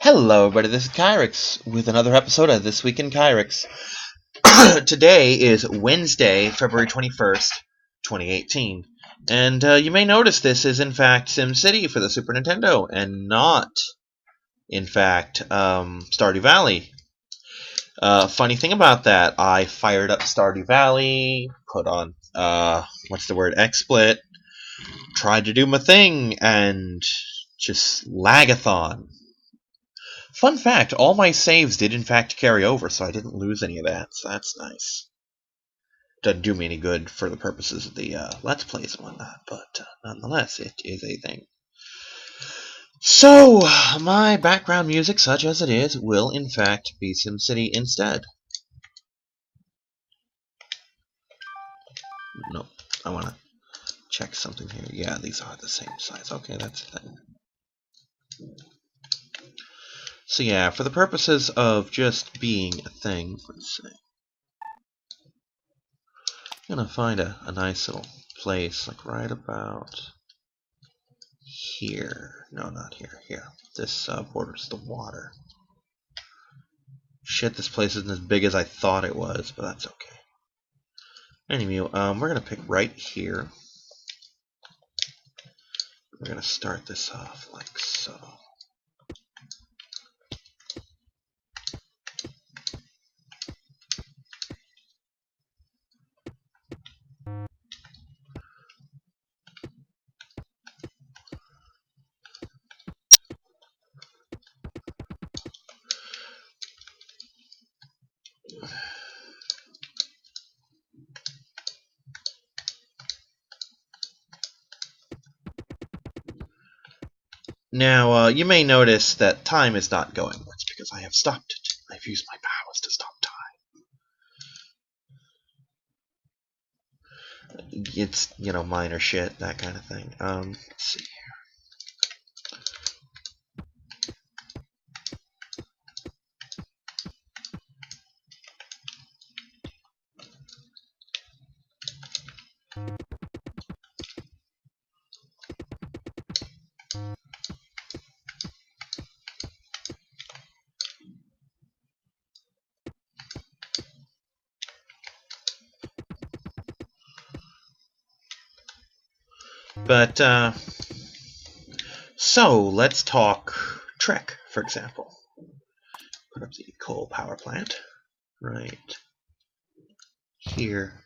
Hello, everybody. This is Kyrix with another episode of This Week in Kyrix. Today is Wednesday, February 21st, 2018. And you may notice this is, in fact, SimCity for the Super Nintendo, and not, in fact, Stardew Valley. Funny thing about that, I fired up Stardew Valley, put on, XSplit, tried to do my thing, and just lagathon. Fun fact, all my saves did in fact carry over, so I didn't lose any of that, so that's nice. Doesn't do me any good for the purposes of the Let's Plays and whatnot, but nonetheless, it is a thing. So, my background music, such as it is, will in fact be SimCity instead. No, I want to check something here. Yeah, these are the same size. Okay, that's a thing. So yeah, for the purposes of just being a thing, let's see. I'm gonna find a nice little place, like right about here. No, not here. Here. This borders the water. Shit, this place isn't as big as I thought it was, but that's okay. Anyway, we're gonna pick right here. We're gonna start this off like so. Now, you may notice that time is not going. That's because I have stopped it. I've used my powers to stop time. It's, minor shit, that kind of thing. Let's see here. But, so, let's talk Trek, for example. Put up the coal power plant right here.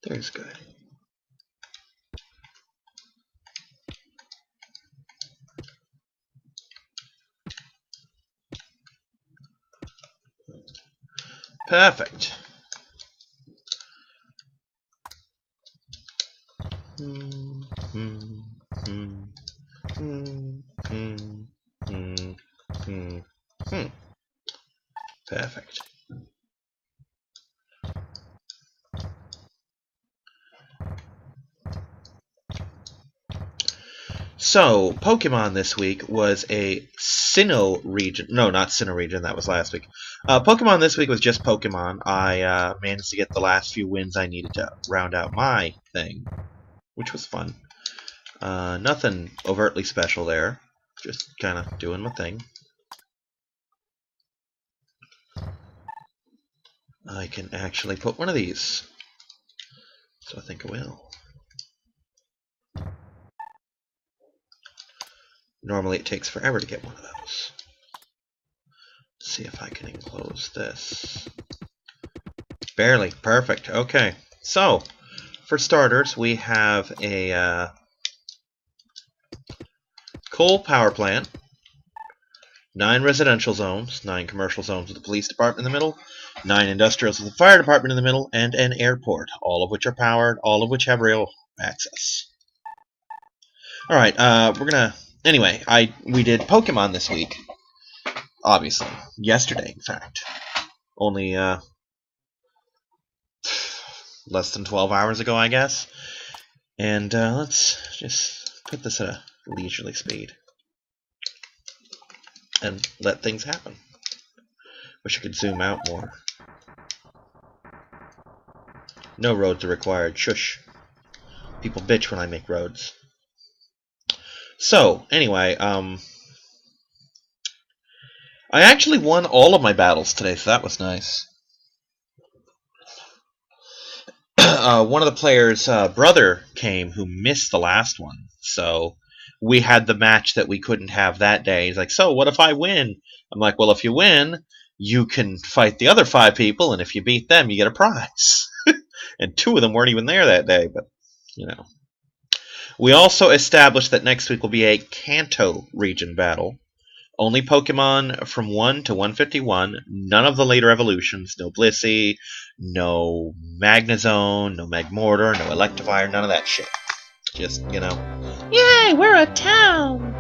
There's good. Perfect. Perfect. So, Pokemon this week was a Sinnoh region. No, not Sinnoh region. That was last week. Pokemon this week was just Pokemon. I managed to get the last few wins I needed to round out my thing, which was fun. Nothing overtly special there. Just kind of doing my thing. I can actually put one of these. So I think I will. Normally it takes forever to get one of those. Let's see if I can enclose this. Barely. Perfect. Okay. So, for starters, we have a coal power plant, 9 residential zones, 9 commercial zones with the police department in the middle, 9 industrials with the fire department in the middle, and an airport, all of which are powered, all of which have rail access. Alright, we're gonna... Anyway, we did Pokemon this week. Obviously. Yesterday, in fact. Only, less than 12 hours ago, I guess. And, let's just put this at a leisurely speed. And let things happen. Wish I could zoom out more. No roads are required. Shush. People bitch when I make roads. So, anyway, I actually won all of my battles today, so that was nice. One of the players' brother came who missed the last one, so we had the match that we couldn't have that day. He's like, so what if I win? I'm like, well, if you win, you can fight the other 5 people, and if you beat them, you get a prize. And 2 of them weren't even there that day, but, you know. We also established that next week will be a Kanto region battle. Only Pokemon from 1 to 151. None of the later evolutions. No Blissey, no Magnezone, no Magmortar, no Electivire, none of that shit. Just, you know. Yay, we're a town!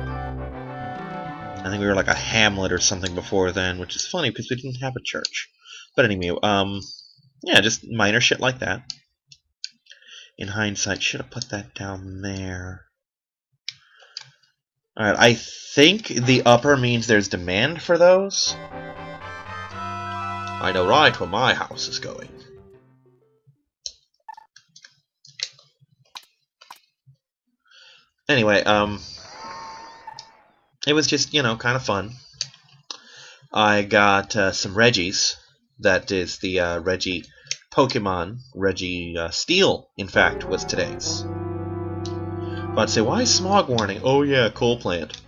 I think we were like a hamlet or something before then, which is funny because we didn't have a church. But anyway, yeah, just minor shit like that. In hindsight, should have put that down there. Alright, I think the upper means there's demand for those. I know right where my house is going. Anyway, it was just, you know, kind of fun. I got some Reggies. That is the Reggie Pokemon. Reggie Steel, in fact, was today's. But I'd say, why smog warning? Oh yeah, coal plant.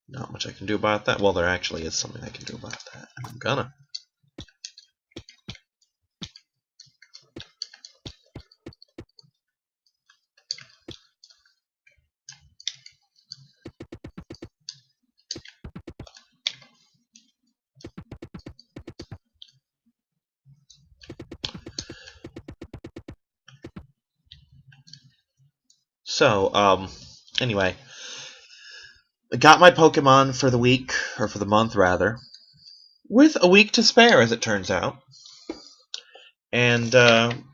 Not much I can do about that. Well, there actually is something I can do about that. I'm gonna. So, anyway. I got my Pokemon for the week, or for the month, rather. With a week to spare, as it turns out. And,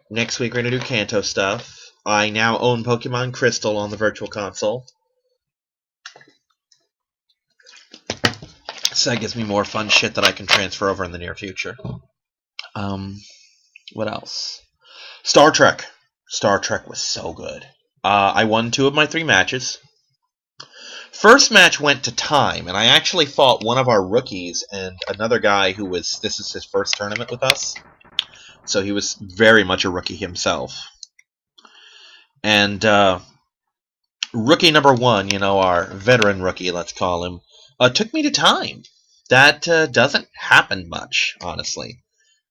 next week we're going to do Kanto stuff. I now own Pokemon Crystal on the Virtual Console. So that gives me more fun shit that I can transfer over in the near future. What else? Star Trek. Star Trek was so good. I won 2 of my 3 matches. First match went to time, and I actually fought one of our rookies and another guy who was... This is his first tournament with us. So he was very much a rookie himself. And rookie number 1, you know, our veteran rookie, let's call him, took me to time. That doesn't happen much, honestly.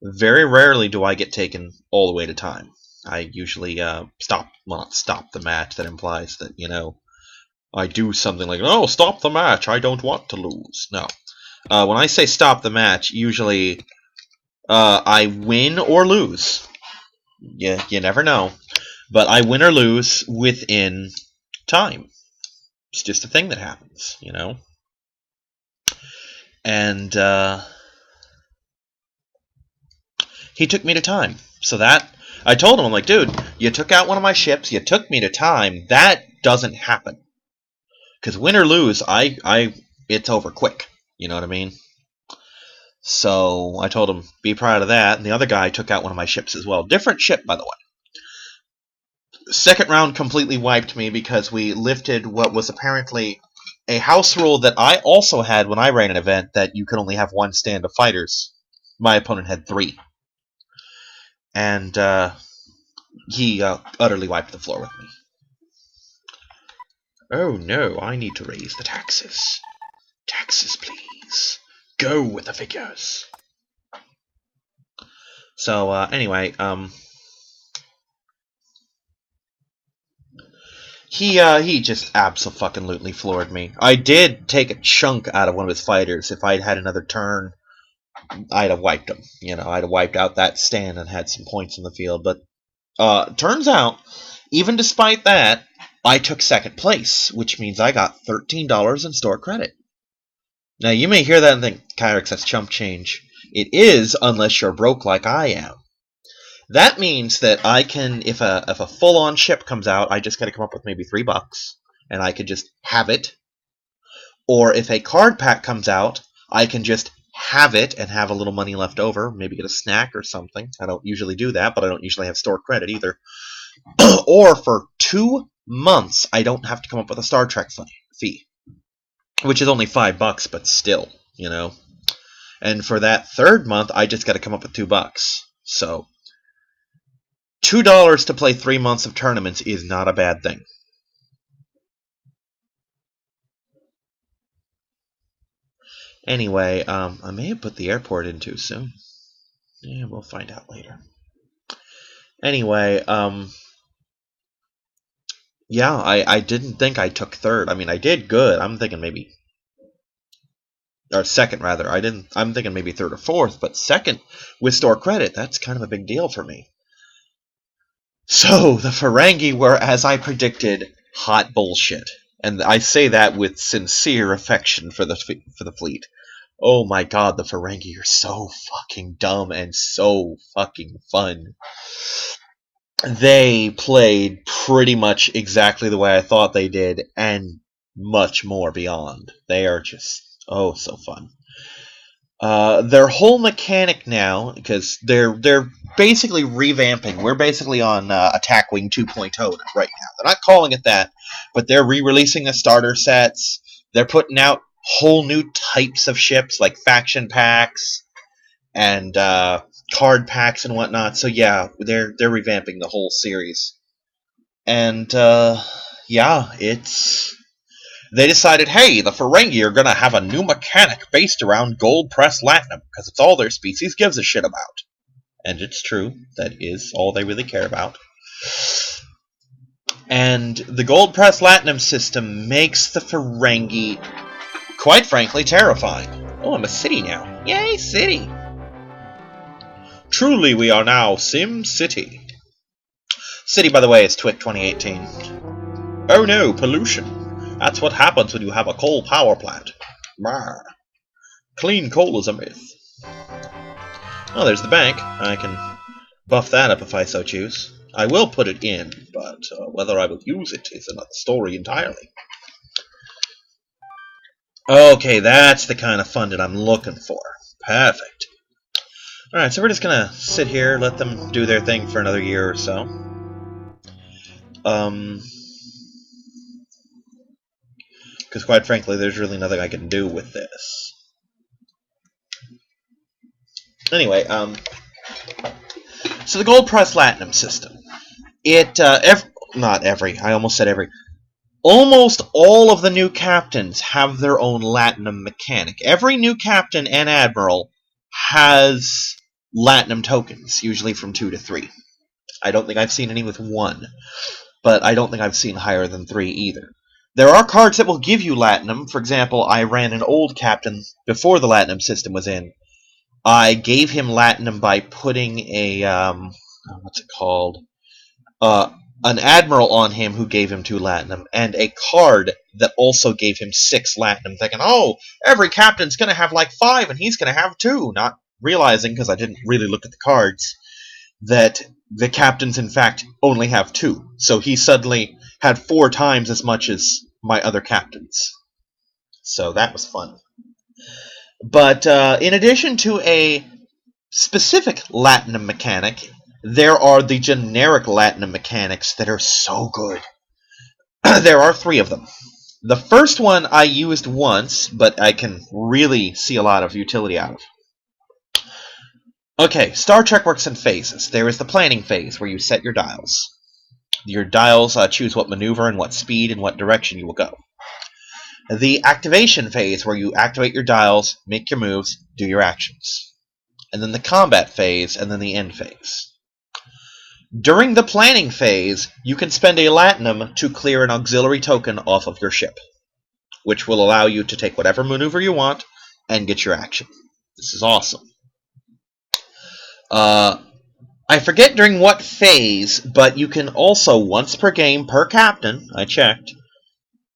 Very rarely do I get taken all the way to time. I usually stop the match. That implies that, you know, I do something like, oh, stop the match, I don't want to lose. No. When I say stop the match, usually I win or lose. Yeah, you never know. But I win or lose within time. It's just a thing that happens, you know? And he took me to time. So that, I told him, I'm like, dude, you took out one of my ships, you took me to time, that doesn't happen. Because win or lose, it's over quick. You know what I mean? So I told him, be proud of that. And the other guy took out one of my ships as well. Different ship, by the way. Second round completely wiped me because we lifted what was apparently a house rule that I also had when I ran an event, that you could only have 1 stand of fighters. My opponent had 3. And he utterly wiped the floor with me. Oh no, I need to raise the taxes. Taxes, please. Go with the figures. So, anyway, he just abso-fucking-lutely floored me. I did take a chunk out of one of his fighters. If I'd had another turn, I'd have wiped him. You know, I'd have wiped out that stand and had some points in the field. But, turns out, even despite that, I took second place, which means I got $13 in store credit. Now, you may hear that and think, Kyrix, that's chump change. It is, unless you're broke like I am. That means that I can, if a full-on ship comes out, I just got to come up with maybe $3, and I could just have it. Or if a card pack comes out, I can just have it and have a little money left over, maybe get a snack or something. I don't usually do that, but I don't usually have store credit either. Or for 2 months, I don't have to come up with a Star Trek fee, which is only $5, but still, you know. And for that 3rd month, I just got to come up with $2. So $2 to play 3 months of tournaments is not a bad thing. Anyway, I may have put the airport in too soon. Yeah, we'll find out later. Anyway, yeah, I didn't think I took 3rd. I mean, I did good. I'm thinking maybe, or 2nd rather. I'm thinking maybe 3rd or 4th, but 2nd with store credit, that's kind of a big deal for me. So the Ferengi were, as I predicted, hot bullshit, and I say that with sincere affection for the fleet. Oh my god, the Ferengi are so fucking dumb and so fucking fun. They played pretty much exactly the way I thought they did, and much more beyond. They are just, oh, so fun. Their whole mechanic now, because they're basically revamping. We're basically on Attack Wing 2.0 right now. They're not calling it that, but they're re-releasing the starter sets. They're putting out whole new types of ships, like faction packs and card packs and whatnot. So yeah, they're revamping the whole series. And yeah, they decided, hey, the Ferengi are going to have a new mechanic based around gold-pressed latinum, because it's all their species gives a shit about. And it's true. That is all they really care about. And the gold-pressed latinum system makes the Ferengi, quite frankly, terrifying. Oh, I'm a city now. Yay, city! Truly, we are now Sim City. City, by the way, is Twic 2018. Oh no, pollution. That's what happens when you have a coal power plant. Brr. Clean coal is a myth. Oh, there's the bank. I can buff that up if I so choose. I will put it in, but whether I will use it is another story entirely. Okay, that's the kind of fun that I'm looking for. Perfect. Alright, so we're just gonna sit here, let them do their thing for another year or so. Because quite frankly, there's really nothing I can do with this. Anyway, so the gold press latinum system. It, almost all of the new captains have their own latinum mechanic. Every new captain and admiral has latinum tokens, usually from 2 to 3. I don't think I've seen any with 1, but I don't think I've seen higher than 3 either. There are cards that will give you latinum. For example, I ran an old captain before the latinum system was in. I gave him latinum by putting a, what's it called? An admiral on him who gave him 2 latinum, and a card that also gave him 6 latinum, thinking, oh, every captain's going to have like 5, and he's going to have 2, not realizing, because I didn't really look at the cards, that the captains, in fact, only have 2. So he suddenly had 4 times as much as my other captains. So that was fun. But in addition to a specific latinum mechanic, there are the generic latinum mechanics that are so good. There are 3 of them. The first one I used once, but I can really see a lot of utility out of. Okay, Star Trek works in phases. There is the planning phase, where you set your dials. Your dials choose what maneuver and what speed and what direction you will go. The activation phase, where you activate your dials, make your moves, do your actions. And then the combat phase, and then the end phase. During the planning phase, you can spend a latinum to clear an auxiliary token off of your ship, which will allow you to take whatever maneuver you want and get your action. This is awesome. I forget during what phase, but you can also, once per game per captain, I checked,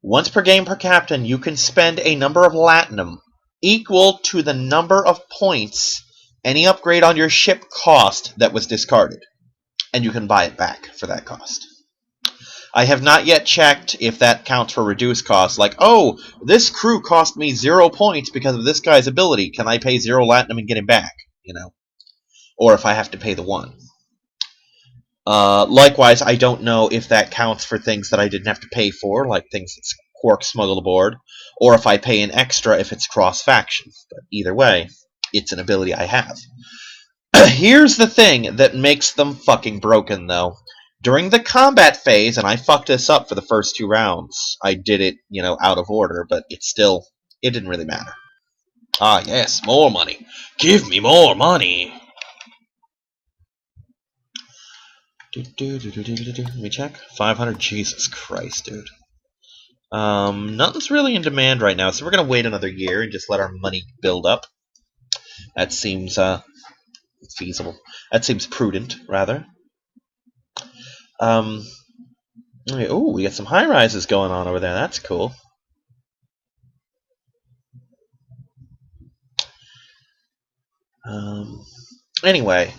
once per game per captain, you can spend a number of latinum equal to the number of points any upgrade on your ship cost that was discarded. And you can buy it back for that cost. I have not yet checked if that counts for reduced costs. Like, oh, this crew cost me 0 points because of this guy's ability. Can I pay 0 Latinum and get him back? You know? Or if I have to pay the 1. Likewise, I don't know if that counts for things that I didn't have to pay for, like things that Quark smuggled aboard, or if I pay an extra if it's cross-faction. But either way, it's an ability I have. Here's the thing that makes them fucking broken, though. During the combat phase, and I fucked this up for the first 2 rounds, I did it, out of order, but it didn't really matter. Ah, yes, more money. Give me more money. Let me check. 500. Jesus Christ, dude. Nothing's really in demand right now, so we're gonna wait another year and just let our money build up. That seems feasible. That seems prudent, rather. Oh, we got some high rises going on over there. That's cool. Anyway,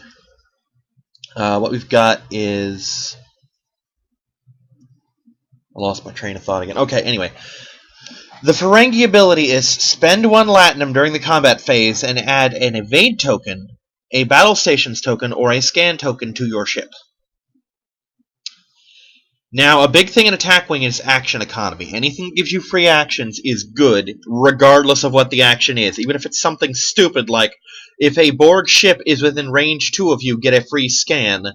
what we've got is... I lost my train of thought again. Okay, anyway. The Ferengi ability is spend 1 Latinum during the combat phase and add an evade token, a battle stations token, or a scan token to your ship. Now, a big thing in Attack Wing is action economy. Anything that gives you free actions is good, regardless of what the action is. Even if it's something stupid like, if a Borg ship is within range 2 of you, get a free scan.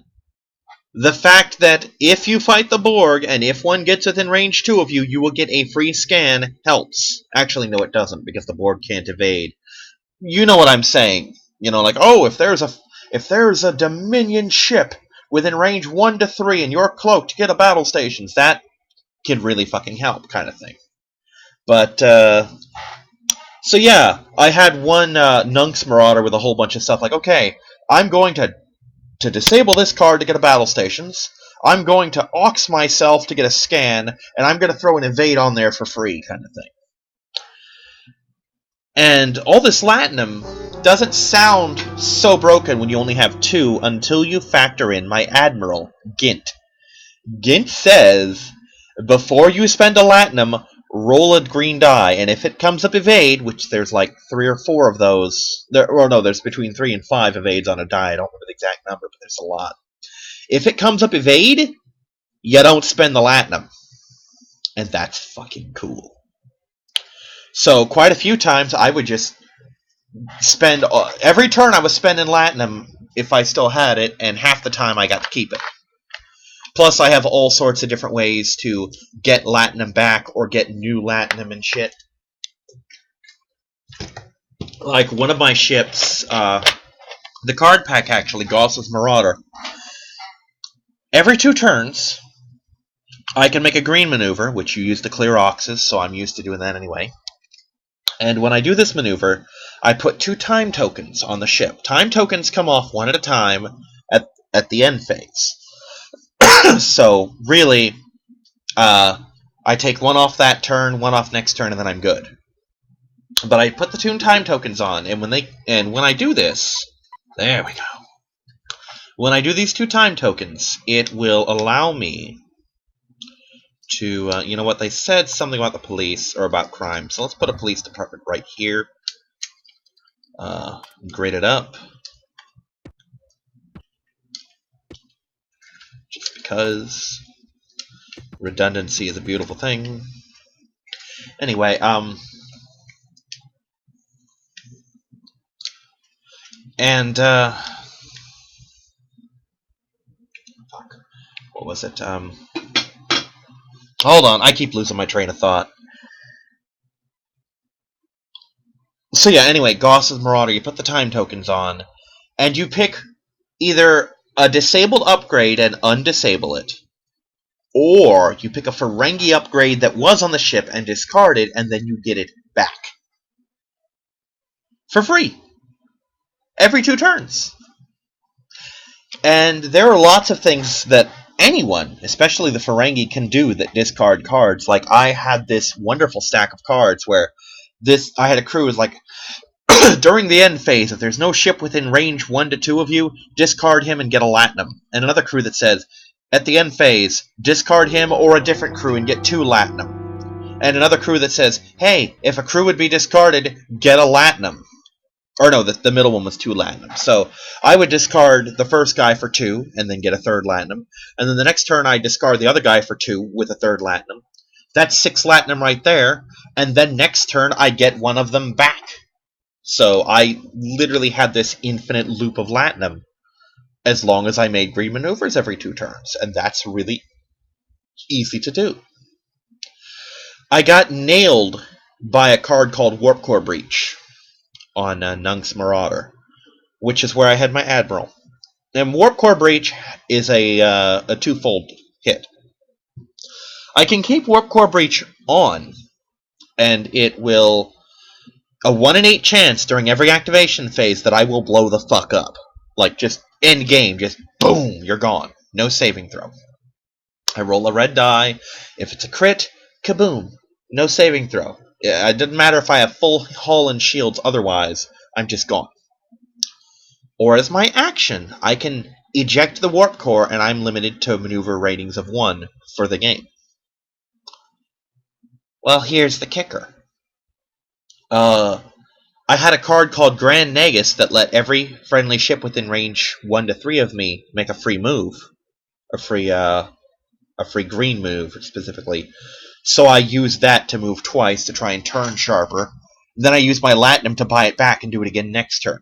The fact that if you fight the Borg, and if one gets within range 2 of you, you will get a free scan, helps. Actually, no, it doesn't, because the Borg can't evade. You know what I'm saying. Like, oh, if there's a Dominion ship within range 1 to 3 and you're cloaked to get a battle stations, that can really fucking help, kind of thing. But, so yeah, I had one Nunks Marauder with a whole bunch of stuff like, okay, I'm going to disable this card to get a battle stations, I'm going to aux myself to get a scan, and I'm going to throw an evade on there for free, kind of thing. And all this Latinum doesn't sound so broken when you only have 2 until you factor in my Admiral, Gint. Gint says, before you spend a Latinum, roll a green die, and if it comes up evade, which there's like 3 or 4 of those, there's between 3 and 5 evades on a die, I don't remember the exact number, but there's a lot. If it comes up evade, you don't spend the Latinum. And that's fucking cool. So, quite a few times, I would just spend... every turn I was spending Latinum, if I still had it, and half the time I got to keep it. Plus, I have all sorts of different ways to get Latinum back, or get new Latinum and shit. Like, one of my ships, the card pack, actually, Gauss's Marauder. Every 2 turns, I can make a green maneuver, which you use to clear Oxes, so I'm used to doing that anyway. And when I do this maneuver, I put 2 time tokens on the ship. Time tokens come off 1 at a time at the end phase. So, really, I take 1 off that turn, 1 off next turn, and then I'm good. But I put the 2 time tokens on, and when I do this, there we go. When I do these 2 time tokens, it will allow me to, you know what, they said something about the police, or about crime, so let's put a police department right here. Grade it up. Just because redundancy is a beautiful thing. Anyway, and, fuck, what was it, hold on, I keep losing my train of thought. So yeah, anyway, Gauss's Marauder, you put the time tokens on, and you pick either a disabled upgrade and undisable it, or you pick a Ferengi upgrade that was on the ship and discard it, and then you get it back. For free. Every 2 turns. And there are lots of things that anyone, especially the Ferengi, can do that discard cards. Like, I had this wonderful stack of cards where I had a crew was like, during the end phase, if there's no ship within range 1 to 2 of you, discard him and get a Latinum. And another crew that says, at the end phase, discard him or a different crew and get 2 Latinum. And another crew that says, hey, if a crew would be discarded, get a Latinum. Or no, the middle one was 2 Latinum. So I would discard the first guy for 2 and then get a 3rd Latinum. And then the next turn I discard the other guy for 2 with a 3rd Latinum. That's 6 Latinum right there. And then next turn I get one of them back. So I literally had this infinite loop of Latinum as long as I made green maneuvers every 2 turns. And that's really easy to do. I got nailed by a card called Warp Core Breach on Nung's Marauder, which is where I had my Admiral. And Warp Core Breach is a 2-fold hit. I can keep Warp Core Breach on, and it will... a 1 in 8 chance during every activation phase that I will blow the fuck up. Like, just end game, just boom, you're gone. No saving throw. I roll a red die. If it's a crit, kaboom. No saving throw. It doesn't matter if I have full hull and shields otherwise, I'm just gone. Or as my action, I can eject the Warp Core and I'm limited to maneuver ratings of 1 for the game. Well, here's the kicker. I had a card called Grand Nagus that let every friendly ship within range 1 to 3 of me make a free move. A free green move, specifically. So I used that to move twice to try and turn sharper. Then I used my Latinum to buy it back and do it again next turn.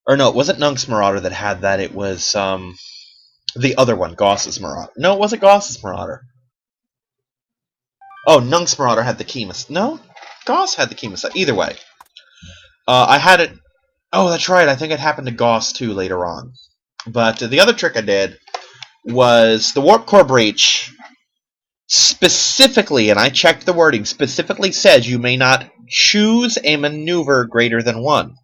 Or no, it wasn't Nung's Marauder that had that. It was the other one, Goss's Marauder. No, it wasn't Goss's Marauder. Oh, Nung's Marauder had the Kemis. No? Goss had the Kemis. Either way. I had it... Oh, that's right. I think it happened to Goss, too, later on. But the other trick I did was the Warp Core Breach specifically, and I checked the wording, specifically says you may not choose a maneuver greater than 1.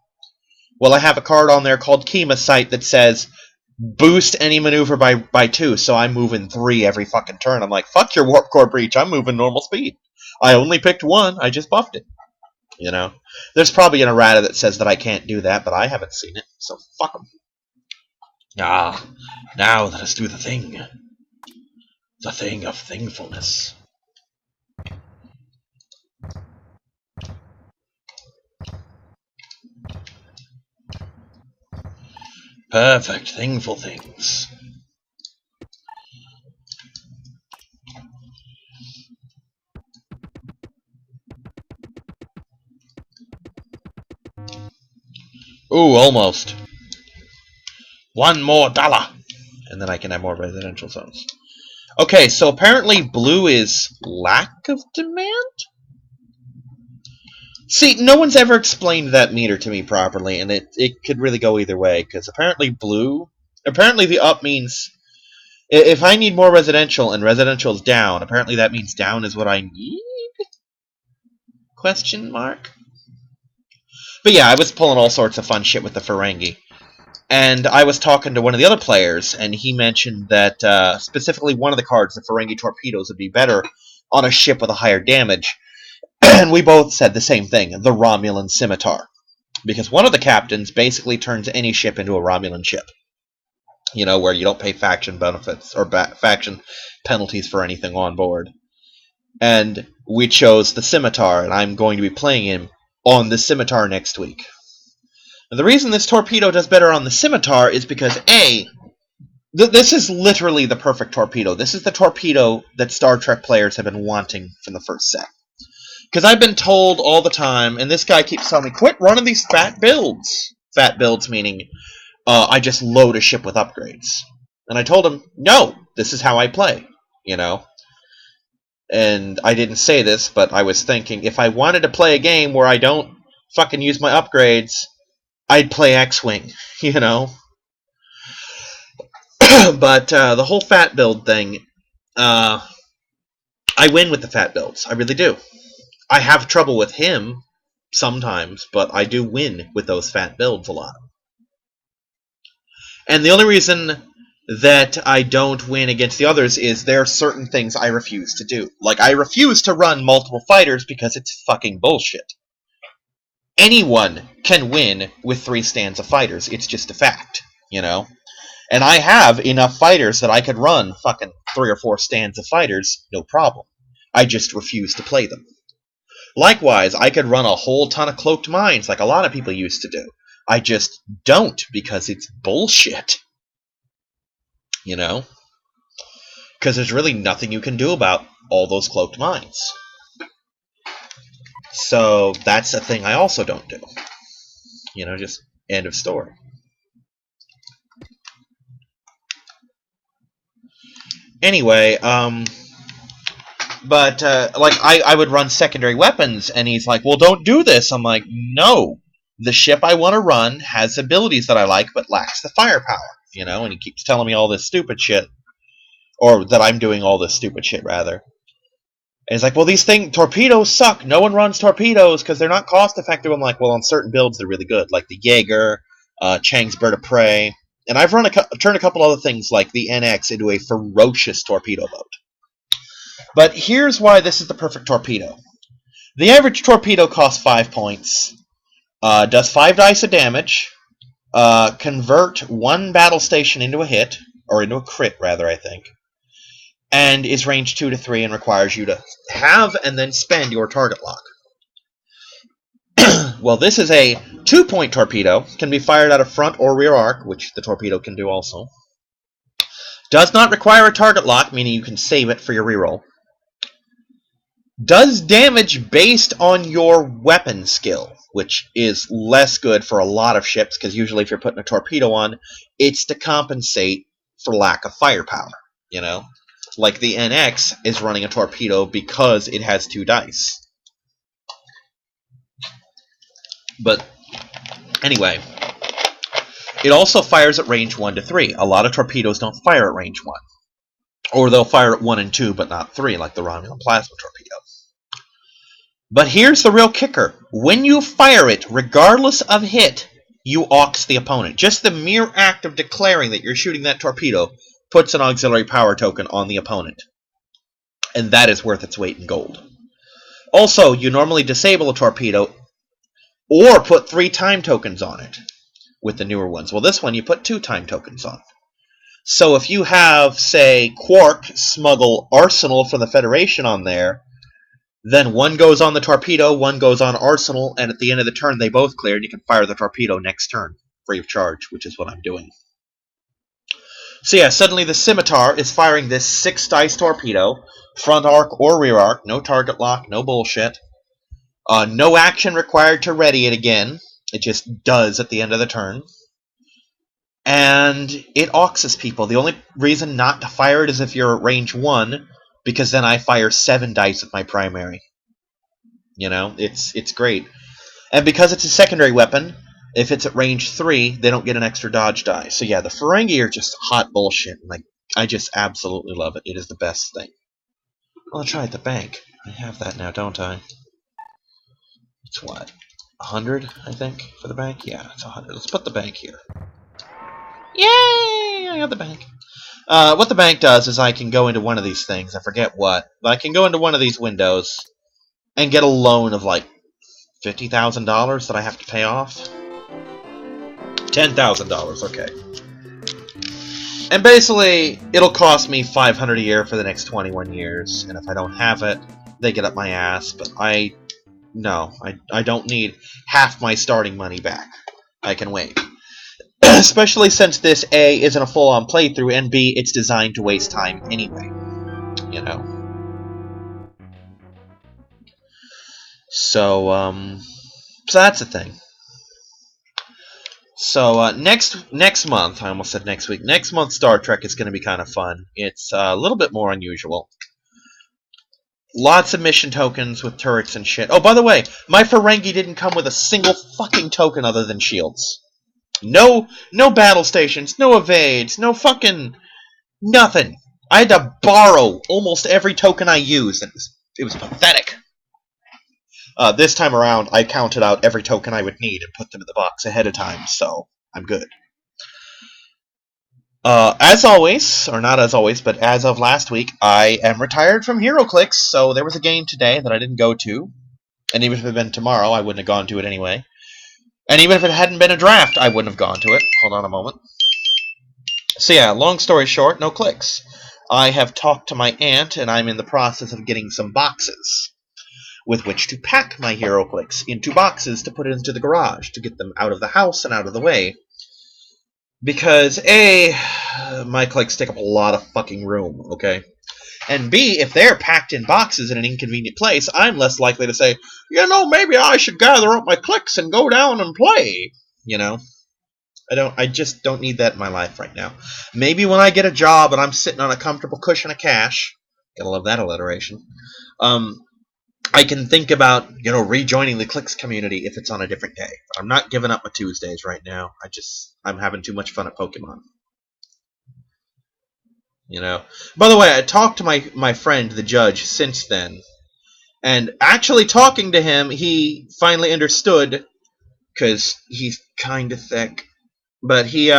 Well, I have a card on there called Kima Sight that says boost any maneuver by 2, so I'm moving 3 every fucking turn. I'm like, fuck your Warp Core Breach, I'm moving normal speed. I only picked 1, I just buffed it. You know? There's probably an errata that says that I can't do that, but I haven't seen it, so fuck them. Ah, now let us do the thing. The thing of thingfulness. Perfect thingful things. Ooh, almost. $1 more. And then I can have more residential zones. Okay, so apparently blue is lack of demand? See, no one's ever explained that meter to me properly, and it could really go either way, because apparently the up means, if I need more residential and residential is down, apparently that means down is what I need? Question mark? But yeah, I was pulling all sorts of fun shit with the Ferengi. And I was talking to one of the other players, and he mentioned that specifically one of the cards, the Ferengi Torpedoes, would be better on a ship with a higher damage. And we both said the same thing, the Romulan Scimitar. Because one of the captains basically turns any ship into a Romulan ship. You know, where you don't pay faction benefits or faction penalties for anything on board. And we chose the Scimitar, and I'm going to be playing him on the Scimitar next week. And the reason this torpedo does better on the Scimitar is because, A, this is literally the perfect torpedo. This is the torpedo that Star Trek players have been wanting from the first set. Because I've been told all the time, and this guy keeps telling me, quit running these fat builds. Fat builds meaning I just load a ship with upgrades. And I told him, no, this is how I play, you know. And I didn't say this, but I was thinking, if I wanted to play a game where I don't fucking use my upgrades, I'd play X-Wing, you know? But the whole fat build thing, I win with the fat builds. I really do. I have trouble with him sometimes, but I do win with those fat builds a lot. And the only reason that I don't win against the others is there are certain things I refuse to do. Like, I refuse to run multiple fighters because it's fucking bullshit. Anyone can win with 3 stands of fighters. It's just a fact, you know? And I have enough fighters that I could run fucking 3 or 4 stands of fighters, no problem. I just refuse to play them. Likewise, I could run a whole ton of cloaked mines like a lot of people used to do. I just don't because it's bullshit. You know? Because there's really nothing you can do about all those cloaked mines. So that's a thing I also don't do. You know, just end of story. Anyway, but like I would run secondary weapons, and he's like, "Well, don't do this." I'm like, "No, the ship I want to run has abilities that I like, but lacks the firepower." You know, and he keeps telling me all this stupid shit, or that I'm doing all this stupid shit rather. And he's like, "Well, these torpedoes suck. No one runs torpedoes because they're not cost effective." I'm like, "Well, on certain builds they're really good, like the Jaeger, Chang's Bird of Prey." And I've turned a couple other things like the NX into a ferocious torpedo boat. But here's why this is the perfect torpedo. The average torpedo costs 5 points, does 5 dice of damage, convert 1 battle station into a hit, or into a crit rather, I think, and is range 2 to 3 and requires you to have and then spend your target lock. Well, this is a 2-point torpedo, can be fired out of front or rear arc, which the torpedo can do also. Does not require a target lock, meaning you can save it for your reroll. Does damage based on your weapon skill, which is less good for a lot of ships, because usually if you're putting a torpedo on, it's to compensate for lack of firepower, you know? Like the NX is running a torpedo because it has 2 dice. But anyway, it also fires at range 1 to 3. A lot of torpedoes don't fire at range 1. Or they'll fire at 1 and 2, but not 3, like the Romulan plasma torpedo. But here's the real kicker. When you fire it, regardless of hit, you aux the opponent. Just the mere act of declaring that you're shooting that torpedo puts an auxiliary power token on the opponent. And that is worth its weight in gold. Also, you normally disable a torpedo or put 3 time tokens on it with the newer ones. Well, this one you put 2 time tokens on. So if you have, say, Quark, Smuggle, Arsenal from the Federation on there, then 1 goes on the torpedo, 1 goes on Arsenal, and at the end of the turn they both clear, and you can fire the torpedo next turn, free of charge, which is what I'm doing. So yeah, suddenly the Scimitar is firing this 6 dice torpedo, front arc or rear arc, no target lock, no bullshit. No action required to ready it again. It just does at the end of the turn. And it auxes people. The only reason not to fire it is if you're at range 1, because then I fire 7 dice with my primary. You know, it's great. And because it's a secondary weapon, if it's at range 3, they don't get an extra dodge die. So yeah, the Ferengi are just hot bullshit. Like, I just absolutely love it. It is the best thing. Well, I'll try at the bank. I have that now, don't I? It's what? 100, I think, for the bank? Yeah, it's 100. Let's put the bank here. Yay! I got the bank. What the bank does is I can go into one of these things. I forget what. But I can go into one of these windows and get a loan of like $50,000 that I have to pay off. $10,000, okay. And basically, it'll cost me $500 a year for the next 21 years. And if I don't have it, they get up my ass. But I don't need half my starting money back. I can wait. Especially since this, A, isn't a full-on playthrough, and B, it's designed to waste time anyway. You know? So that's the thing. So, next month, I almost said next week, next month Star Trek is going to be kind of fun. It's a little bit more unusual. Lots of mission tokens with turrets and shit. Oh, by the way, my Ferengi didn't come with a single fucking token other than shields. No battle stations, no evades, no fucking nothing. I had to borrow almost every token I used, and it was pathetic. This time around, I counted out every token I would need and put them in the box ahead of time, so I'm good. As always, or not as always, but as of last week, I am retired from HeroClix, so there was a game today that I didn't go to, and even if it had been tomorrow, I wouldn't have gone to it anyway. And even if it hadn't been a draft, I wouldn't have gone to it. Hold on a moment. So yeah, long story short, no clicks. I have talked to my aunt, and I'm in the process of getting some boxes with which to pack my HeroClix into boxes to put into the garage to get them out of the house and out of the way. Because A, my clicks take up a lot of fucking room, okay? And B, if they're packed in boxes in an inconvenient place, I'm less likely to say, maybe I should gather up my clicks and go down and play. I just don't need that in my life right now. Maybe when I get a job and I'm sitting on a comfortable cushion of cash, gotta love that alliteration, I can think about, rejoining the clicks community if it's on a different day. But I'm not giving up my Tuesdays right now. I'm having too much fun at Pokemon. By the way, I talked to my friend, the judge, since then. And actually talking to him, he finally understood, because he's kind of thick. But he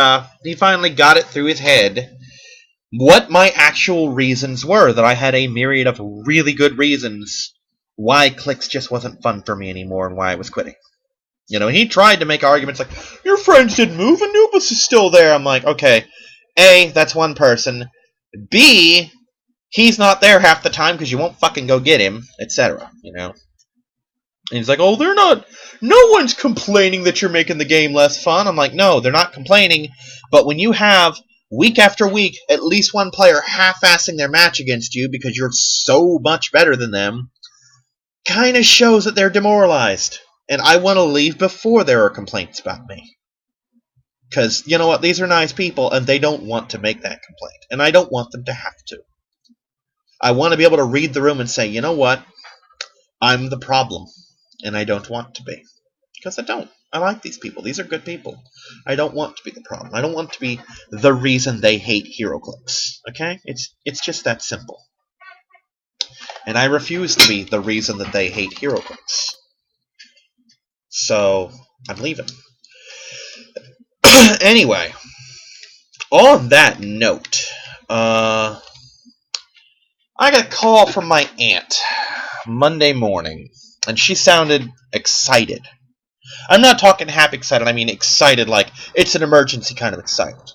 finally got it through his head what my actual reasons were, that I had a myriad of really good reasons why clicks just wasn't fun for me anymore and why I was quitting. He tried to make arguments like, your friends didn't move, Anubis is still there. I'm like, okay, A, that's one person. B, he's not there half the time because you won't fucking go get him, etc., And he's like, oh, no one's complaining that you're making the game less fun. I'm like, no, they're not complaining, but when you have, week after week, at least one player half-assing their match against you because you're so much better than them, kind of shows that they're demoralized. And I want to leave before there are complaints about me. Because, you know what, these are nice people, and they don't want to make that complaint. And I don't want them to have to. I want to be able to read the room and say, you know what, I'm the problem. And I don't want to be. Because I don't. I like these people. These are good people. I don't want to be the problem. I don't want to be the reason they hate HeroClix. Okay? It's just that simple. And I refuse to be the reason that they hate HeroClix. So, I'm leaving. Anyway, on that note, I got a call from my aunt Monday morning, and she sounded excited. I'm not talking happy excited, I mean excited like it's an emergency kind of excited.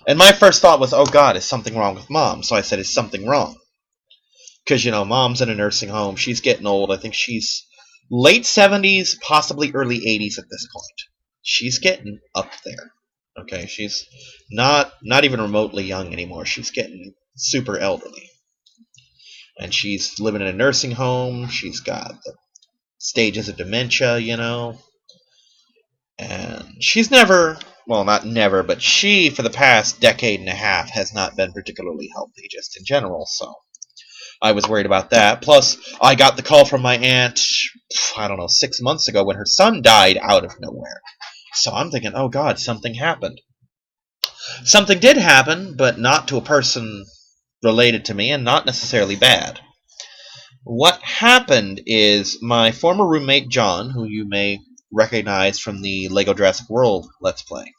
And my first thought was, oh God, is something wrong with Mom? So I said, is something wrong? Because, Mom's in a nursing home. She's getting old. I think she's late 70s, possibly early 80s at this point. She's getting up there. Okay, she's not even remotely young anymore. She's getting super elderly. And she's living in a nursing home. She's got the stages of dementia, And she's never, well, not never, but she, for the past decade and a half, has not been particularly healthy, just in general, so I was worried about that. Plus, I got the call from my aunt, 6 months ago when her son died out of nowhere. So I'm thinking, oh God, something happened. Something did happen, but not to a person related to me, and not necessarily bad. What happened is my former roommate, John, who you may recognize from the Lego Jurassic World Let's Play.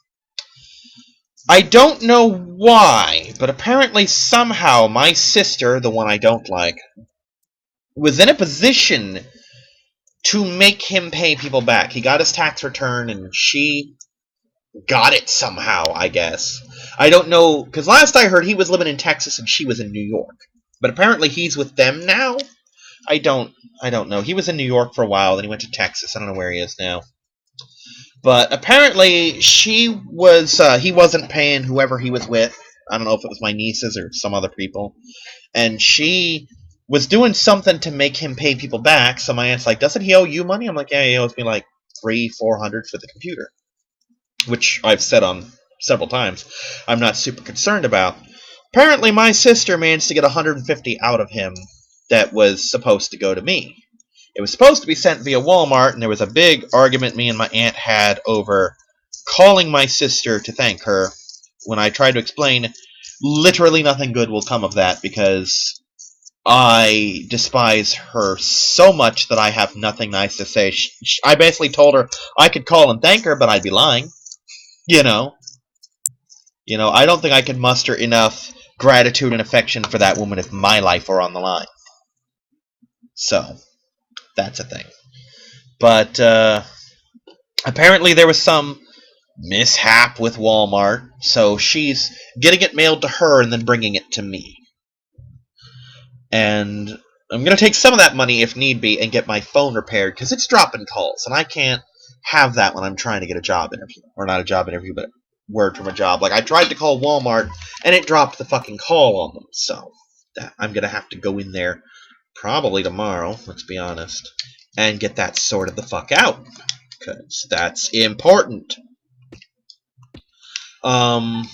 I don't know why, but apparently somehow my sister, the one I don't like, was in a position to make him pay people back. He got his tax return, and she got it somehow, I guess. I don't know, because last I heard he was living in Texas and she was in New York. But apparently he's with them now? I don't know. He was in New York for a while, then he went to Texas. I don't know where he is now. But apparently he wasn't paying whoever he was with. I don't know if it was my nieces or some other people. And she was doing something to make him pay people back. So my aunt's like, doesn't he owe you money? I'm like, yeah, he owes me like $300-400 for the computer. Which I've said on several times I'm not super concerned about. Apparently my sister managed to get $150 out of him that was supposed to go to me. It was supposed to be sent via Walmart, and there was a big argument me and my aunt had over calling my sister to thank her when I tried to explain literally nothing good will come of that because I despise her so much that I have nothing nice to say. I basically told her I could call and thank her, but I'd be lying. I don't think I could muster enough gratitude and affection for that woman if my life were on the line. So, that's a thing. But, apparently there was some mishap with Walmart, so she's getting it mailed to her and then bringing it to me. And I'm going to take some of that money, if need be, and get my phone repaired, because it's dropping calls, and I can't have that when I'm trying to get a job interview. Or not a job interview, but word from a job. Like, I tried to call Walmart, and it dropped the fucking call on them, so I'm going to have to go in there probably tomorrow, let's be honest, and get that sorted the fuck out, because that's important. Oh!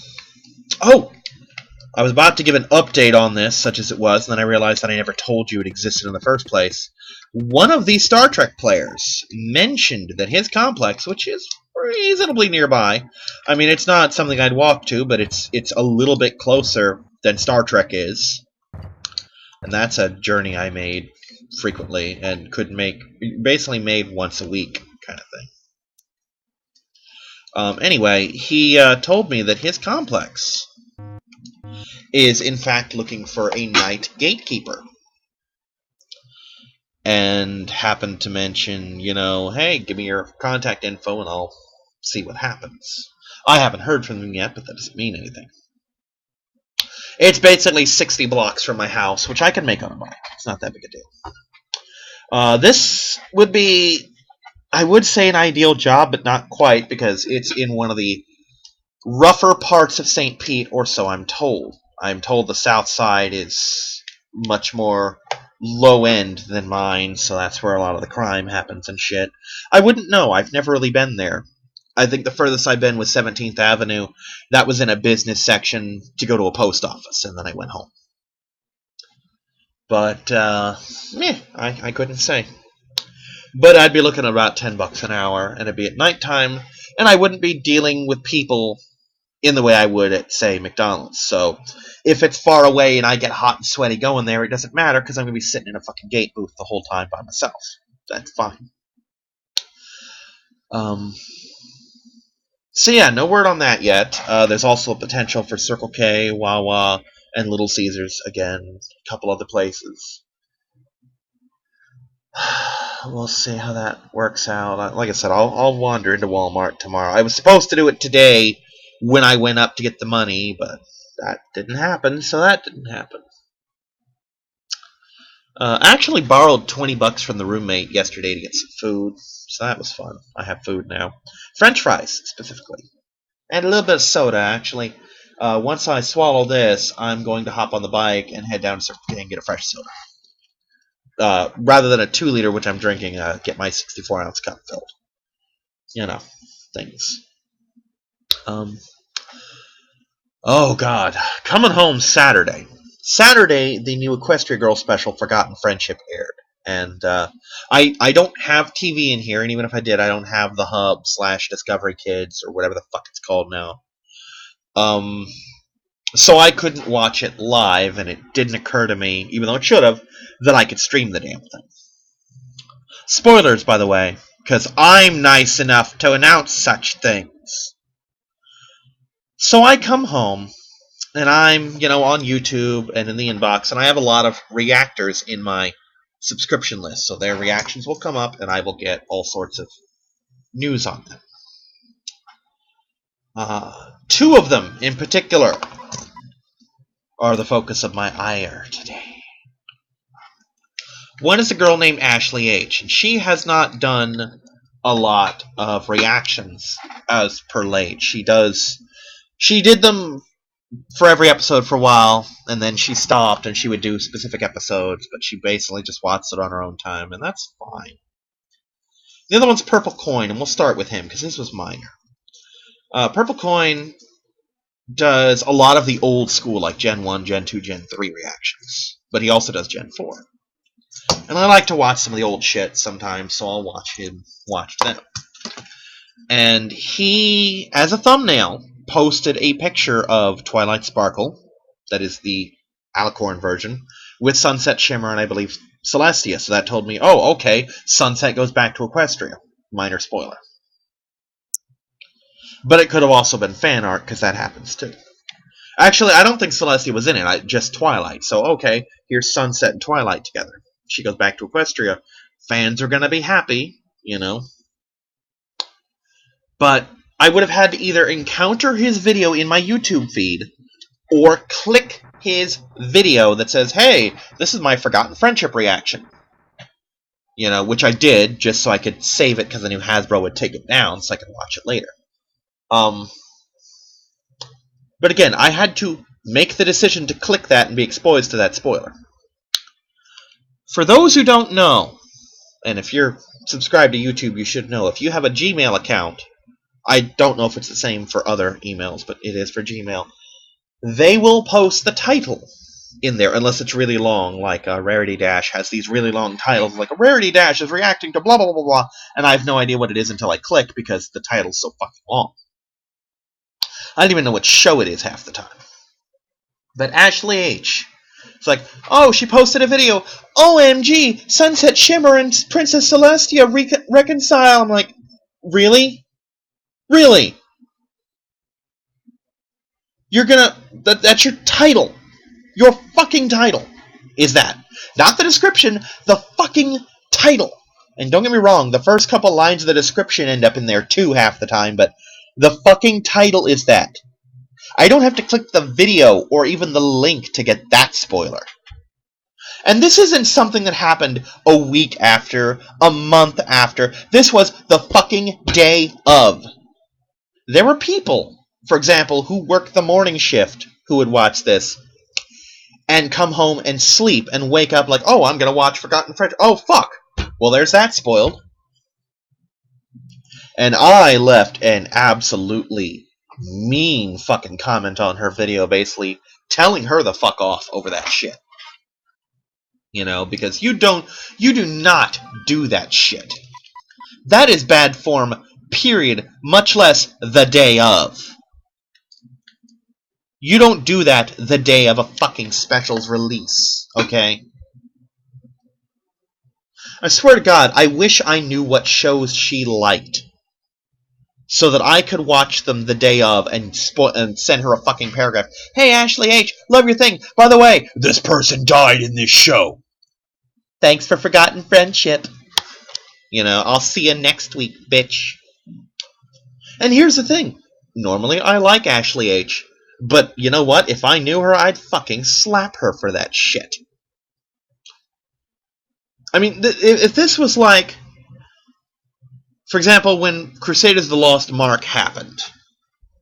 I was about to give an update on this, such as it was, and then I realized that I never told you it existed in the first place. One of the Star Trek players mentioned that his complex, which is reasonably nearby, I mean, it's not something I'd walk to, but it's a little bit closer than Star Trek is. And that's a journey I made frequently and could make, basically made once a week kind of thing. Anyway, he told me that his complex is in fact looking for a night gatekeeper. And happened to mention, hey, give me your contact info and I'll see what happens. I haven't heard from them yet, but that doesn't mean anything. It's basically 60 blocks from my house, which I can make on a bike. It's not that big a deal. This would be, I would say, an ideal job, but not quite, because it's in one of the rougher parts of St. Pete, or so I'm told. I'm told the south side is much more low-end than mine, so that's where a lot of the crime happens and shit. I wouldn't know. I've never really been there. I think the furthest I've been was 17th Avenue. That was in a business section to go to a post office, and then I went home. But, I couldn't say. But I'd be looking at about $10 an hour, and it'd be at nighttime, and I wouldn't be dealing with people in the way I would at, say, McDonald's. So if it's far away and I get hot and sweaty going there, it doesn't matter because I'm going to be sitting in a fucking gate booth the whole time by myself. That's fine. So yeah, no word on that yet. There's also a potential for Circle K, Wawa, and Little Caesars again. A couple other places. We'll see how that works out. Like I said, I'll wander into Walmart tomorrow. I was supposed to do it today when I went up to get the money, but that didn't happen, so that didn't happen. I actually borrowed $20 from the roommate yesterday to get some food, so that was fun. I have food now. French fries, specifically. And a little bit of soda, actually. Once I swallow this, I'm going to hop on the bike and head down to Circle K and get a fresh soda. Rather than a 2-liter, which I'm drinking, get my 64-ounce cup filled. Things. Oh, God. Coming home Saturday. Saturday, the new Equestria Girl special, Forgotten Friendship, aired. And I don't have TV in here, and even if I did, I don't have the Hub/Discovery Kids, or whatever the fuck it's called now. So I couldn't watch it live, and it didn't occur to me, even though it should have, that I could stream the damn thing. Spoilers, by the way, because I'm nice enough to announce such things. So I come home, and I'm, on YouTube and in the inbox, and I have a lot of reactors in my subscription list, so their reactions will come up, and I will get all sorts of news on them. 2 of them, in particular, are the focus of my ire today. One is a girl named Ashley H., and she has not done a lot of reactions as per late. She did them for every episode for a while, and then she stopped, and she would do specific episodes, but she basically just watched it on her own time, and that's fine. The other one's Purple Coin, and we'll start with him, because his was minor. Purple Coin does a lot of the old school, like Gen 1, Gen 2, Gen 3 reactions, but he also does Gen 4. And I like to watch some of the old shit sometimes, so I'll watch them. And he, as a thumbnail, posted a picture of Twilight Sparkle, that is the Alicorn version, with Sunset Shimmer and I believe Celestia. So that told me, oh, okay, Sunset goes back to Equestria. Minor spoiler. But it could have also been fan art, because that happens too. Actually, I don't think Celestia was in it, just Twilight. So, okay, here's Sunset and Twilight together. She goes back to Equestria. Fans are going to be happy, But I would have had to either encounter his video in my YouTube feed or click his video that says, hey, this is my Forgotten Friendship reaction. You know, which I did just so I could save it because I knew Hasbro would take it down so I could watch it later. But again, I had to make the decision to click that and be exposed to that spoiler. For those who don't know, and if you're subscribed to YouTube, you should know, if you have a Gmail account, I don't know if it's the same for other emails, but it is for Gmail, they will post the title in there, unless it's really long, like Rarity Dash has these really long titles, like, Rarity Dash is reacting to blah, blah, blah, blah, and I have no idea what it is until I click, because the title's so fucking long. I don't even know what show it is half the time. But Ashley H. It's like, oh, she posted a video. OMG, Sunset Shimmer and Princess Celestia reconcile. I'm like, really? Really? You're gonna... That's your title. Your fucking title is that. Not the description, the fucking title. And don't get me wrong, the first couple lines of the description end up in there too half the time, but the fucking title is that. I don't have to click the video or even the link to get that spoiler. And this isn't something that happened a week after, a month after. This was the fucking day of. There were people, for example, who worked the morning shift who would watch this and come home and sleep and wake up like, oh, I'm going to watch Forgotten Friendship. Oh, fuck. Well, there's that spoiled. And I left an absolutely mean fucking comment on her video, basically telling her the fuck off over that shit. You know, because you do not do that shit. That is bad form, period, much less the day of. You don't do that the day of a fucking specials release, okay? I swear to God, I wish I knew what shows she liked, so that I could watch them the day of and send her a fucking paragraph. Hey, Ashley H., love your thing. By the way, this person died in this show. Thanks for Forgotten Friendship. You know, I'll see you next week, bitch. And here's the thing. Normally, I like Ashley H., but you know what? If I knew her, I'd fucking slap her for that shit. I mean, if this was like... For example, when Crusaders of the Lost Mark happened,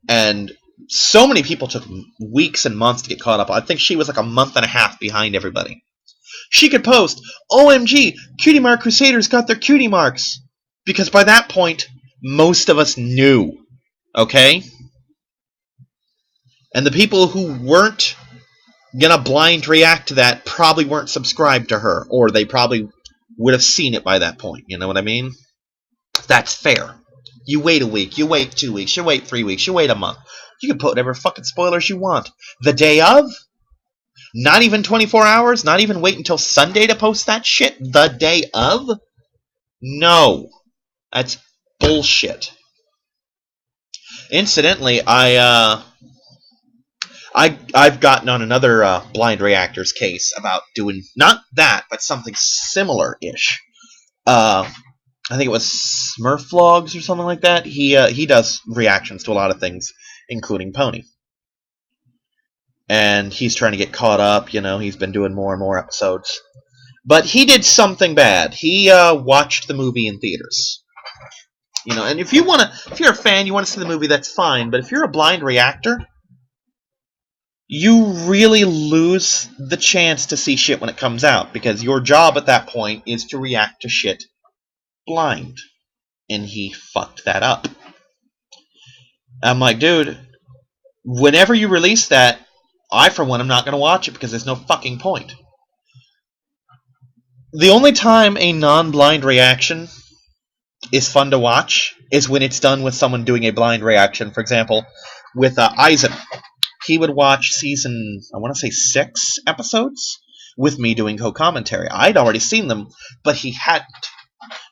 and so many people took weeks and months to get caught up. I think she was like a month and a half behind everybody. She could post, OMG, Cutie Mark Crusaders got their cutie marks. Because by that point, most of us knew. Okay? And the people who weren't gonna blind react to that probably weren't subscribed to her, or they probably would have seen it by that point. You know what I mean? That's fair. You wait a week, you wait 2 weeks, you wait 3 weeks, you wait a month. You can put whatever fucking spoilers you want. The day of? Not even 24 hours? Not even wait until Sunday to post that shit? The day of? No. That's bullshit. Incidentally, I've gotten on another Blind Reactors case about doing, not that, but something similar-ish. I think it was Smurf Vlogs or something like that. He does reactions to a lot of things, including Pony. And he's trying to get caught up, you know, he's been doing more and more episodes. But he did something bad. He watched the movie in theaters. You know, and if you're a fan, you want to see the movie, that's fine. But if you're a blind reactor, you really lose the chance to see shit when it comes out. Because your job at that point is to react to shit blind. And he fucked that up. I'm like, dude, whenever you release that, I, for one, am not going to watch it because there's no fucking point. The only time a non-blind reaction is fun to watch is when it's done with someone doing a blind reaction. For example, with Eisen. He would watch season, I want to say 6 episodes, with me doing co-commentary. I'd already seen them, but he hadn't.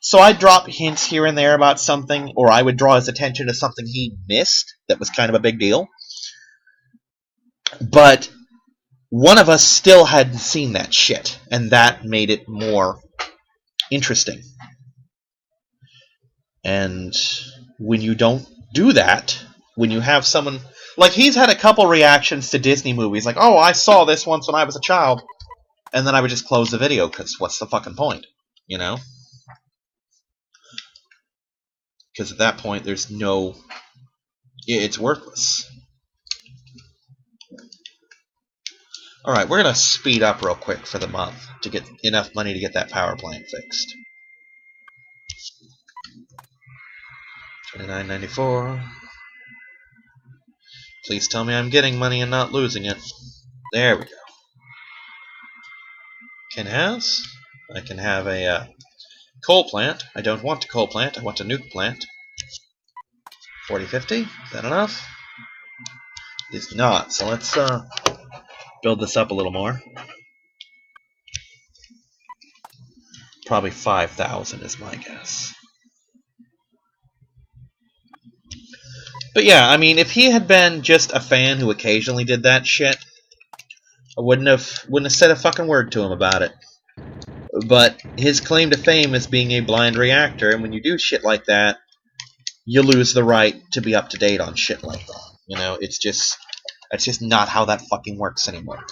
So I'd drop hints here and there about something, or I would draw his attention to something he missed that was kind of a big deal. But one of us still hadn't seen that shit, and that made it more interesting. And when you don't do that when you have someone... Like, he's had a couple reactions to Disney movies, like, oh, I saw this once when I was a child, and then I would just close the video, because what's the fucking point, you know? Because at that point, there's no... It's worthless. Alright, we're going to speed up real quick for the month to get enough money to get that power plant fixed. $29.94. Please tell me I'm getting money and not losing it. There we go. Can has? I can have a coal plant. I don't want a coal plant. I want a nuke plant. 4050. Is that enough? It's not. So let's build this up a little more. Probably 5,000 is my guess. But yeah, I mean, if he had been just a fan who occasionally did that shit, I wouldn't have said a fucking word to him about it. But his claim to fame is being a blind reactor, and when you do shit like that, you lose the right to be up to date on shit like that. You know, that's just not how that fucking works anymore.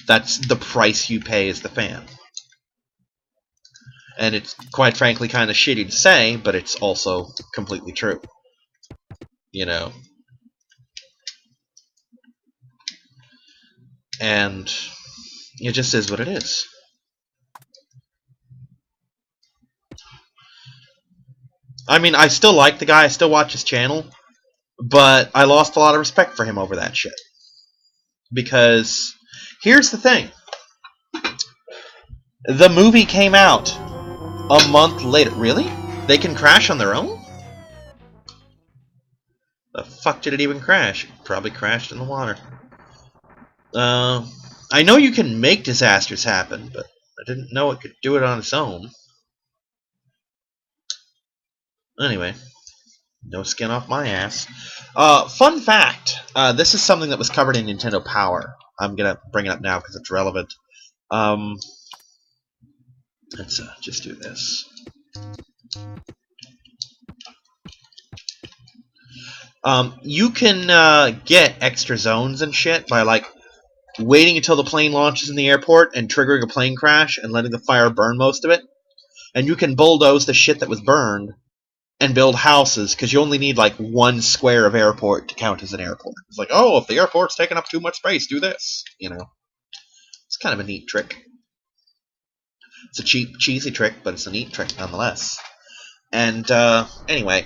That's the price you pay as the fan. And it's, quite frankly, kind of shitty to say, but it's also completely true. You know? And it just is what it is. I mean, I still like the guy, I still watch his channel, but I lost a lot of respect for him over that shit. Because, here's the thing. The movie came out a month later. Really? They can crash on their own? The fuck did it even crash? It probably crashed in the water. I know you can make disasters happen, but I didn't know it could do it on its own. Anyway, no skin off my ass. Fun fact. This is something that was covered in Nintendo Power. I'm gonna bring it up now because it's relevant. Let's just do this. You can get extra zones and shit by, like, waiting until the plane launches in the airport and triggering a plane crash and letting the fire burn most of it. And you can bulldoze the shit that was burned and build houses, because you only need, like, 1 square of airport to count as an airport. It's like, oh, if the airport's taking up too much space, do this. You know? It's kind of a neat trick. It's a cheap, cheesy trick, but it's a neat trick nonetheless. And, anyway.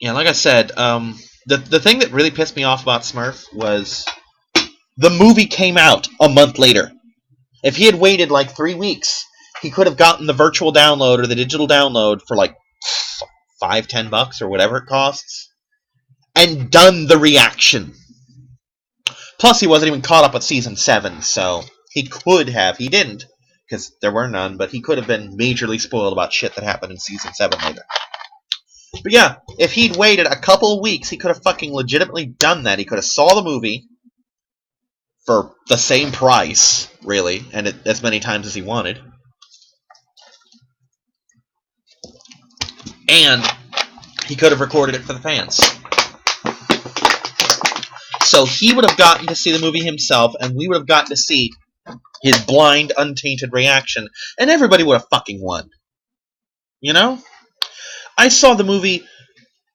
Yeah, like I said, the thing that really pissed me off about Smurf was the movie came out a month later. If he had waited like 3 weeks, he could have gotten the virtual download or the digital download for like $5-10 or whatever it costs, and done the reaction. Plus, he wasn't even caught up with Season 7, so he could have. He didn't, because there were none, but he could have been majorly spoiled about shit that happened in Season 7 later. But yeah, if he'd waited a couple of weeks, he could have fucking legitimately done that. He could have saw the movie for the same price, really, and as many times as he wanted. And he could have recorded it for the fans. So he would have gotten to see the movie himself, and we would have gotten to see his blind, untainted reaction, and everybody would have fucking won. You know? I saw the movie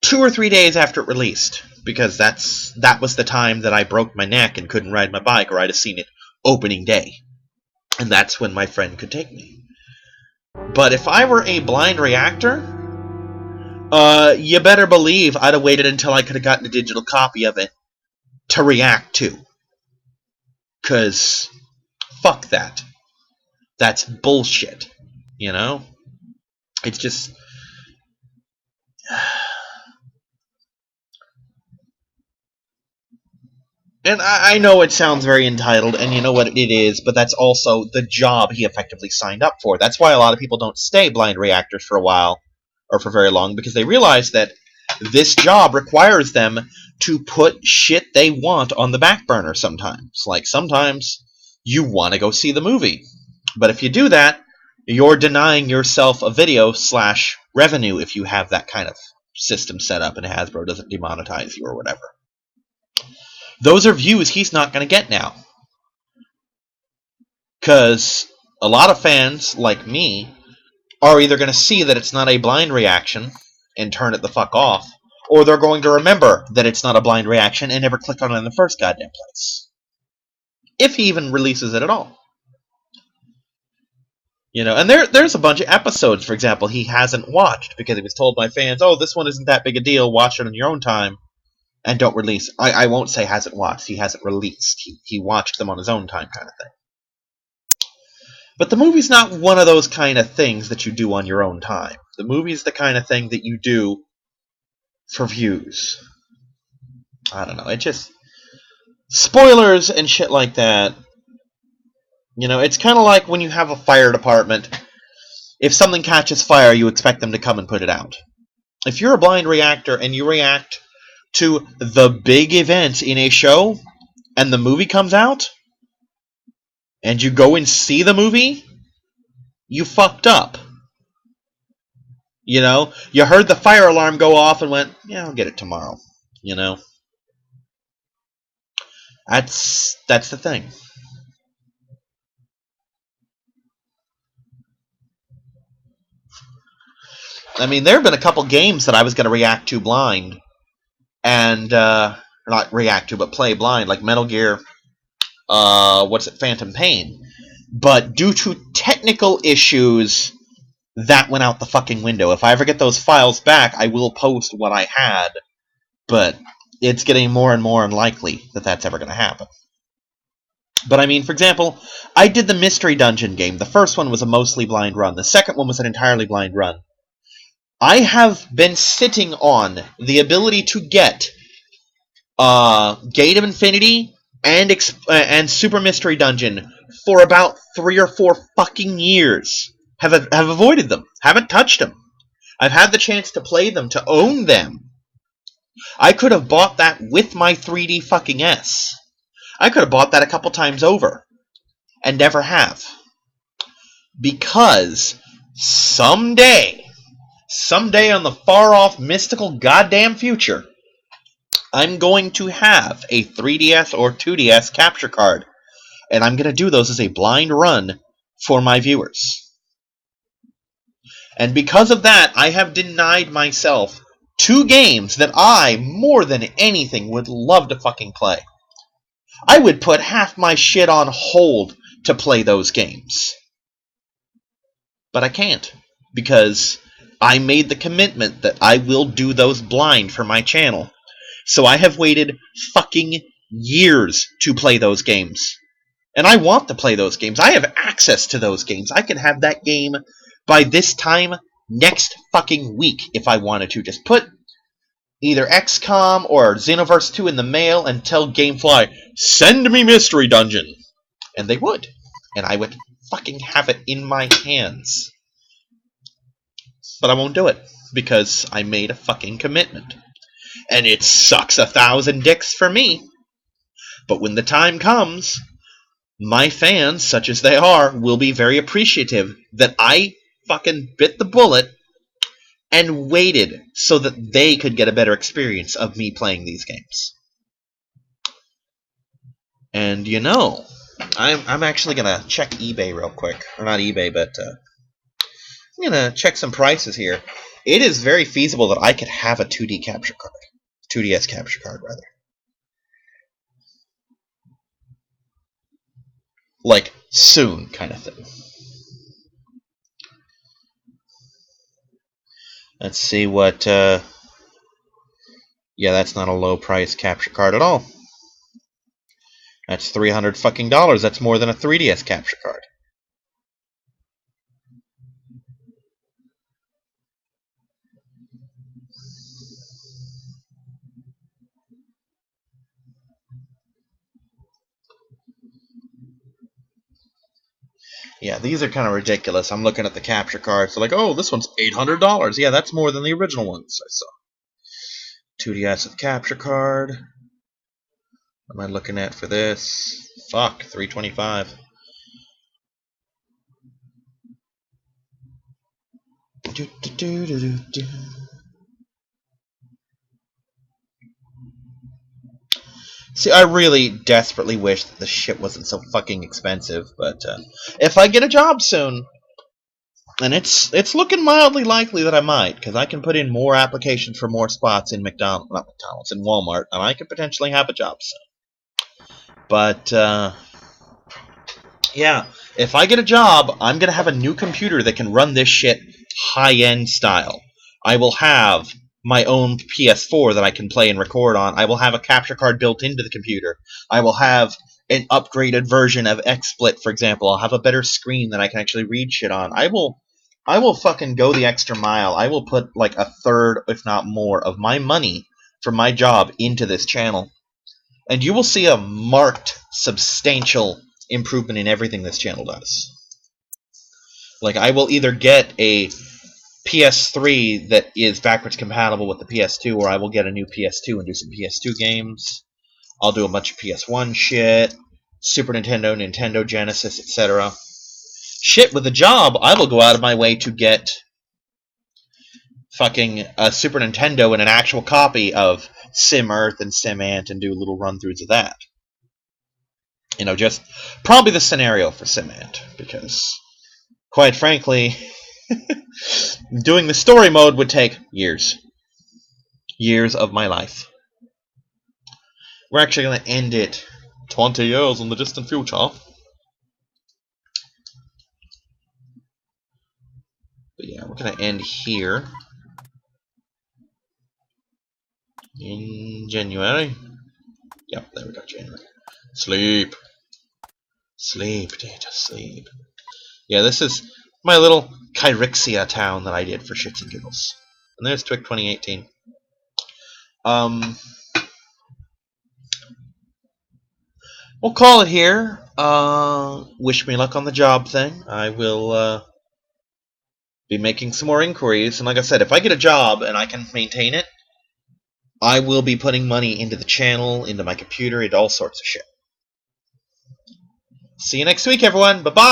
2 or 3 days after it released, because that was the time that I broke my neck and couldn't ride my bike, or I'd have seen it opening day. And that's when my friend could take me. But if I were a blind reactor, you better believe I'd have waited until I could have gotten a digital copy of it to react to. 'Cause fuck that. That's bullshit. You know? It's just... And I know it sounds very entitled, and you know what it is, but that's also the job he effectively signed up for. That's why a lot of people don't stay blind reactors for a while, or for very long, because they realize that this job requires them to put shit they want on the back burner sometimes. Like, sometimes you want to go see the movie. But if you do that, you're denying yourself a video / revenue if you have that kind of system set up and Hasbro doesn't demonetize you or whatever. Those are views he's not going to get now. Because a lot of fans, like me, are either going to see that it's not a blind reaction and turn it the fuck off, or they're going to remember that it's not a blind reaction and never click on it in the first goddamn place. If he even releases it at all. You know, and there's a bunch of episodes, for example, he hasn't watched because he was told by fans, oh, this one isn't that big a deal, watch it on your own time, and don't release. I won't say hasn't watched, he hasn't released. He watched them on his own time kind of thing. But the movie's not one of those kind of things that you do on your own time. The movie's the kind of thing that you do for views. I don't know, it just... Spoilers and shit like that. You know, it's kind of like when you have a fire department. If something catches fire, you expect them to come and put it out. If you're a blind reactor and you react to the big event in a show, and the movie comes out, and you go and see the movie, you fucked up. You know, you heard the fire alarm go off and went, yeah, I'll get it tomorrow. You know? That's the thing. I mean, there have been a couple games that I was going to react to blind, and not react to, but play blind, like Metal Gear, Phantom Pain. But due to technical issues, that went out the fucking window. If I ever get those files back, I will post what I had, but it's getting more and more unlikely that that's ever going to happen. But I mean, for example, I did the Mystery Dungeon game. The first one was a mostly blind run. The second one was an entirely blind run. I have been sitting on the ability to get Gate of Infinity and Super Mystery Dungeon for about 3 or 4 fucking years. Have avoided them. Haven't touched them. I've had the chance to play them, to own them. I could have bought that with my 3D fucking S. I could have bought that a couple times over. And never have. Because someday on the far-off mystical goddamn future, I'm going to have a 3DS or 2DS capture card. And I'm going to do those as a blind run for my viewers. And because of that, I have denied myself 2 games that I, more than anything, would love to fucking play. I would put half my shit on hold to play those games. But I can't. Because I made the commitment that I will do those blind for my channel. So I have waited fucking years to play those games. And I want to play those games. I have access to those games. I can have that game by this time next fucking week if I wanted to. Just put either XCOM or Xenoverse 2 in the mail and tell Gamefly, send me Mystery Dungeon. And they would. And I would fucking have it in my hands. But I won't do it, because I made a fucking commitment. And it sucks 1,000 dicks for me. But when the time comes, my fans, such as they are, will be very appreciative that I fucking bit the bullet and waited so that they could get a better experience of me playing these games. And you know, I'm actually going to check eBay real quick. Or not eBay, but I'm going to check some prices here. It is very feasible that I could have a 2D capture card. 2DS capture card, rather. Like, soon, kind of thing. Let's see what, yeah, that's not a low price capture card at all. That's $300 fucking dollars. That's more than a 3DS capture card. Yeah, these are kind of ridiculous. I'm looking at the capture cards. They're like, oh, this one's $800. Yeah, that's more than the original ones I saw. 2DS with capture card. What am I looking at for this? Fuck, $325. See, I really desperately wish that this shit wasn't so fucking expensive, but if I get a job soon, and it's looking mildly likely that I might, because I can put in more applications for more spots in not McDonald's, in Walmart, and I could potentially have a job soon. But, yeah, if I get a job, I'm going to have a new computer that can run this shit high-end style. I will have my own PS4 that I can play and record on. I will have a capture card built into the computer. I will have an upgraded version of XSplit, for example. I'll have a better screen that I can actually read shit on. I will fucking go the extra mile. I will put like a third, if not more, of my money from my job into this channel. And you will see a marked, substantial improvement in everything this channel does. Like, I will either get a PS3 that is backwards compatible with the PS2, or I will get a new PS2 and do some PS2 games. I'll do a bunch of PS1 shit, Super Nintendo, Nintendo Genesis, etc. Shit, with a job, I will go out of my way to get fucking a Super Nintendo and an actual copy of Sim Earth and Sim Ant and do little run-throughs of that. You know, just probably the scenario for Sim Ant, because, quite frankly, doing the story mode would take years. Years of my life. We're actually going to end it 20 years in the distant future. But yeah, we're going to end here. In January. Yep, there we go, January. Sleep. Sleep, Data, sleep. Yeah, this is my little Kyrixia town that I did for shits and giggles. And there's Twic 2018. We'll call it here. Wish me luck on the job thing. I will be making some more inquiries. And like I said, if I get a job and I can maintain it, I will be putting money into the channel, into my computer, into all sorts of shit. See you next week, everyone. Bye-bye.